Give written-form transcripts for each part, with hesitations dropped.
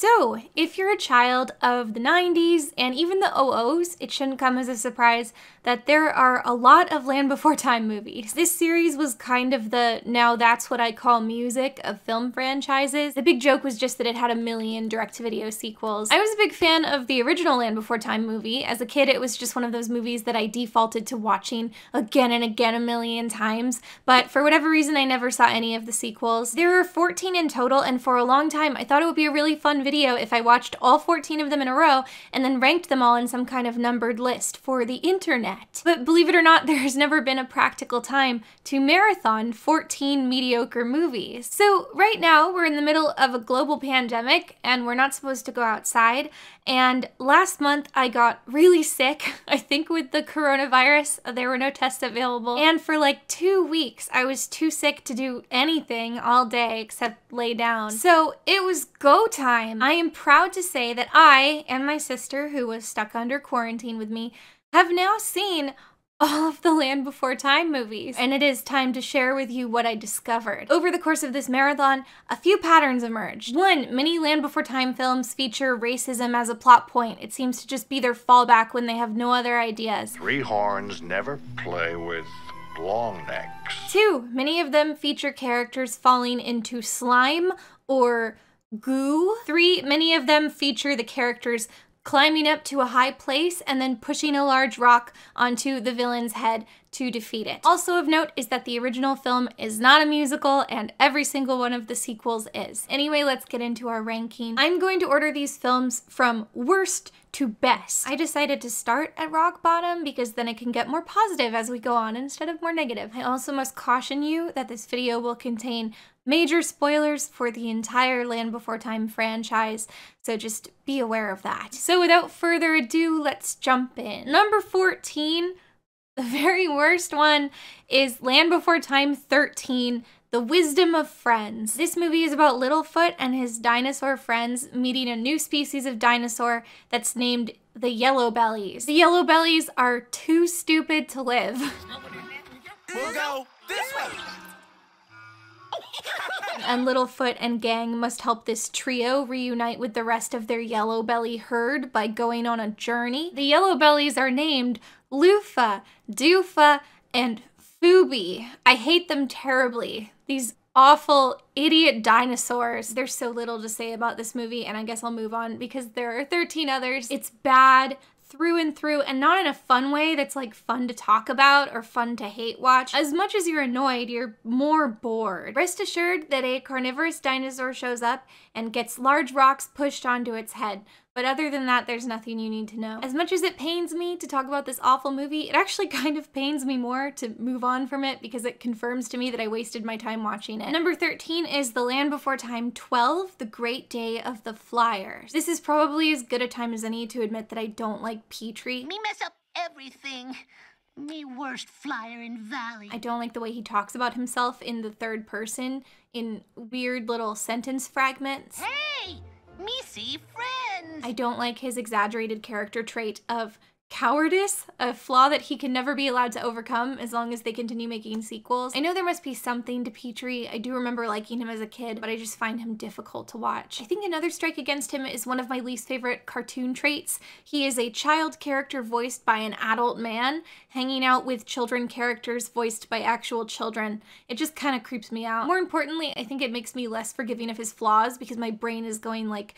So, if you're a child of the 90s and even the 00s, it shouldn't come as a surprise that there are a lot of Land Before Time movies. This series was kind of the now that's what I call music of film franchises. The big joke was just that it had a million direct-to-video sequels. I was a big fan of the original Land Before Time movie. As a kid, it was just one of those movies that I defaulted to watching again and again a million times, but for whatever reason, I never saw any of the sequels. There are 14 in total, and for a long time, I thought it would be a really fun video if I watched all 14 of them in a row and then ranked them all in some kind of numbered list for the internet. But believe it or not, there's never been a practical time to marathon 14 mediocre movies. So right now, we're in the middle of a global pandemic and we're not supposed to go outside. And last month I got really sick, I think with the coronavirus. There were no tests available. And for like 2 weeks, I was too sick to do anything all day except lay down. So it was go time. I am proud to say that I and my sister, who was stuck under quarantine with me, have now seen all of the Land Before Time movies, and it is time to share with you what I discovered. Over the course of this marathon, a few patterns emerged. One, many Land Before Time films feature racism as a plot point. It seems to just be their fallback when they have no other ideas. Three horns never play with long necks. Two, many of them feature characters falling into slime or goo. Three, many of them feature the characters climbing up to a high place and then pushing a large rock onto the villain's head to defeat it. Also of note is that the original film is not a musical and every single one of the sequels is. Anyway, let's get into our ranking. I'm going to order these films from worst to best. I decided to start at rock bottom because then I can get more positive as we go on instead of more negative. I also must caution you that this video will contain major spoilers for the entire Land Before Time franchise, so just be aware of that. So without further ado, let's jump in. Number 14, the very worst one, is Land Before Time 13, The Wisdom of Friends. This movie is about Littlefoot and his dinosaur friends meeting a new species of dinosaur that's named the Yellow Bellies. The Yellow Bellies are too stupid to live. We'll go this way. And Littlefoot and gang must help this trio reunite with the rest of their Yellow Belly herd by going on a journey. The Yellow Bellies are named Lufa, Doofa, and Fubi. I hate them terribly. These awful idiot dinosaurs. There's so little to say about this movie, and I guess I'll move on because there are 13 others. It's bad through and through, and not in a fun way that's like fun to talk about or fun to hate watch. As much as you're annoyed, you're more bored. Rest assured that a carnivorous dinosaur shows up and gets large rocks pushed onto its head. But other than that, there's nothing you need to know. As much as it pains me to talk about this awful movie, it actually kind of pains me more to move on from it because it confirms to me that I wasted my time watching it. Number 13 is The Land Before Time 12, The Great Day of the Flyers. This is probably as good a time as any to admit that I don't like Petrie. Me mess up everything. Me worst flyer in Valley. I don't like the way he talks about himself in the third person in weird little sentence fragments. Hey! Me see friends! I don't like his exaggerated character trait of cowardice, a flaw that he can never be allowed to overcome as long as they continue making sequels. I know there must be something to Petrie. I do remember liking him as a kid, but I just find him difficult to watch. I think another strike against him is one of my least favorite cartoon traits. He is a child character voiced by an adult man, hanging out with children characters voiced by actual children. It just kind of creeps me out. More importantly, I think it makes me less forgiving of his flaws because my brain is going like,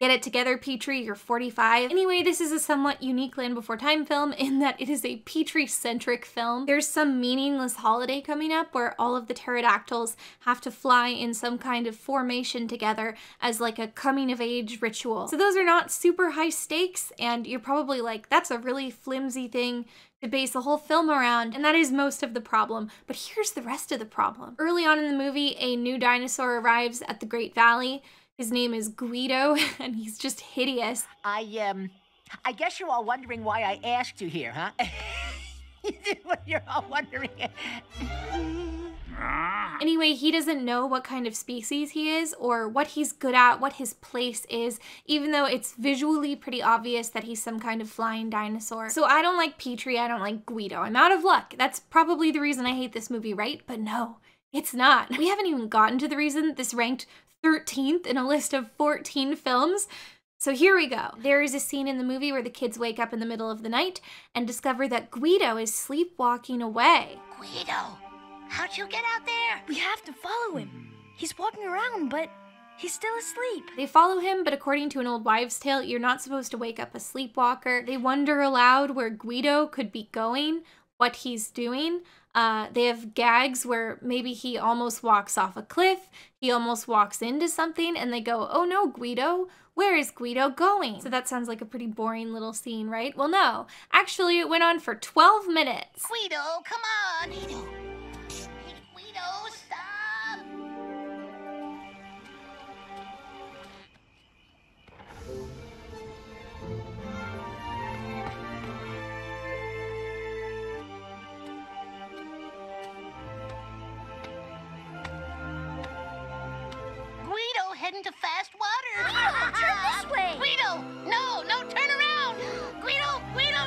get it together, Petrie, you're 45. Anyway, this is a somewhat unique Land Before Time film in that it is a Petrie-centric film. There's some meaningless holiday coming up where all of the pterodactyls have to fly in some kind of formation together as like a coming-of-age ritual. So those are not super high stakes, and you're probably like, that's a really flimsy thing to base a whole film around, and that is most of the problem. But here's the rest of the problem. Early on in the movie, a new dinosaur arrives at the Great Valley. His name is Guido, and he's just hideous. I guess you're all wondering why I asked you here, huh? You're all wondering. Anyway, he doesn't know what kind of species he is or what he's good at, what his place is, even though it's visually pretty obvious that he's some kind of flying dinosaur. So I don't like Petrie, I don't like Guido. I'm out of luck. That's probably the reason I hate this movie, right? But no, it's not. We haven't even gotten to the reason this ranked 13th in a list of 14 films. So here we go. There is a scene in the movie where the kids wake up in the middle of the night and discover that Guido is sleepwalking away. Guido, how'd you get out there? We have to follow him. He's walking around, but he's still asleep. They follow him, but according to an old wives' tale, you're not supposed to wake up a sleepwalker. They wonder aloud where Guido could be going, what he's doing. They have gags where maybe he almost walks off a cliff, he almost walks into something, and they go, oh no, Guido, where is Guido going? So that sounds like a pretty boring little scene, right? Well, no. Actually, it went on for 12 minutes. Guido, come on. Guido, stop. Guido, heading to fast water. Turn this way. Guido, no, turn around. Guido,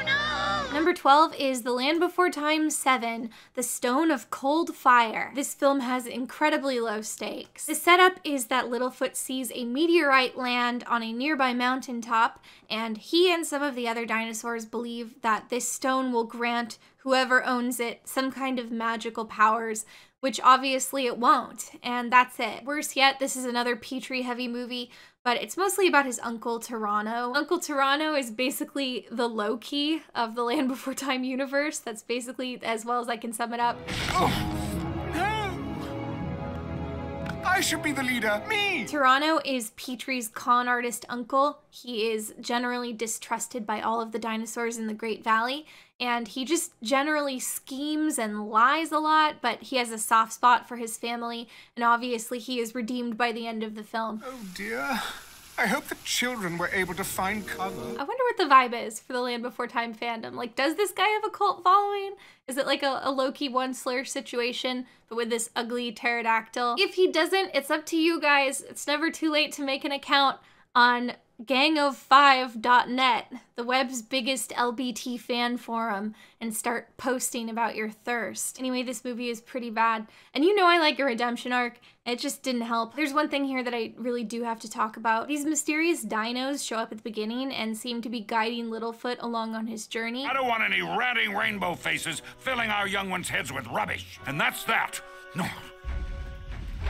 no. Number 12 is The Land Before Time 7, The Stone of Cold Fire. This film has incredibly low stakes. The setup is that Littlefoot sees a meteorite land on a nearby mountaintop, and he and some of the other dinosaurs believe that this stone will grant whoever owns it some kind of magical powers, which obviously it won't, and that's it. Worse yet, this is another Petrie-heavy movie, but it's mostly about his Uncle Tyranno. Uncle Tyranno is basically the Loki of the Land Before Time universe. That's basically as well as I can sum it up. I should be the leader. Me! Tyranno is Petrie's con artist uncle. He is generally distrusted by all of the dinosaurs in the Great Valley, and he just generally schemes and lies a lot, but he has a soft spot for his family, and obviously he is redeemed by the end of the film. Oh dear. I hope the children were able to find cover. I wonder what the vibe is for the Land Before Time fandom. Like, does this guy have a cult following? Is it like a Loki one slur situation, but with this ugly pterodactyl? If he doesn't, it's up to you guys. It's never too late to make an account on gangof5.net, the web's biggest LBT fan forum, and start posting about your thirst. Anyway, this movie is pretty bad, and you know I like a redemption arc. It just didn't help. There's one thing here that I really do have to talk about. These mysterious dinos show up at the beginning and seem to be guiding Littlefoot along on his journey. I don't want any ratting rainbow faces filling our young ones' heads with rubbish, and that's that. No.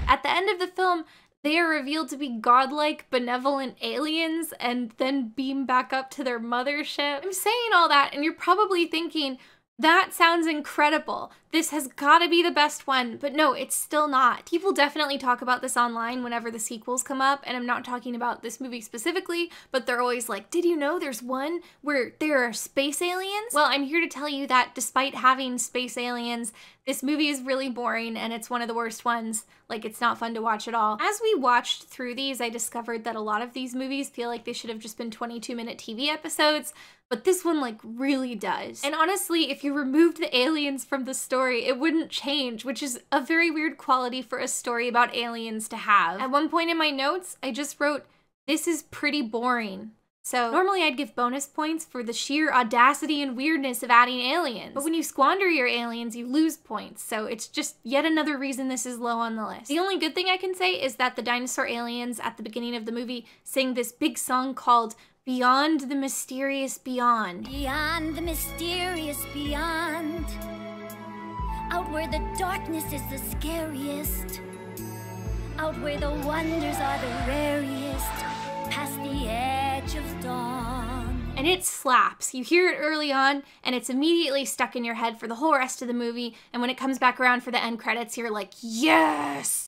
At the end of the film, they are revealed to be godlike, benevolent aliens and then beam back up to their mothership. I'm saying all that, and you're probably thinking, that sounds incredible. This has got to be the best one, but no, it's still not. People definitely talk about this online whenever the sequels come up, and I'm not talking about this movie specifically, but they're always like, did you know there's one where there are space aliens? Well, I'm here to tell you that despite having space aliens, this movie is really boring, and it's one of the worst ones. Like, it's not fun to watch at all. As we watched through these, I discovered that a lot of these movies feel like they should have just been 22-minute TV episodes, but this one, like, really does. And honestly, if you removed the aliens from the story, it wouldn't change, which is a very weird quality for a story about aliens to have. At one point in my notes, I just wrote, this is pretty boring. So normally I'd give bonus points for the sheer audacity and weirdness of adding aliens. But when you squander your aliens, you lose points. So it's just yet another reason this is low on the list. The only good thing I can say is that the dinosaur aliens at the beginning of the movie sing this big song called Beyond the Mysterious Beyond. Beyond the mysterious beyond, out where the darkness is the scariest, out where the wonders are the rarest, past the edge of dawn. And it slaps. You hear it early on, and it's immediately stuck in your head for the whole rest of the movie, and when it comes back around for the end credits, you're like, yes!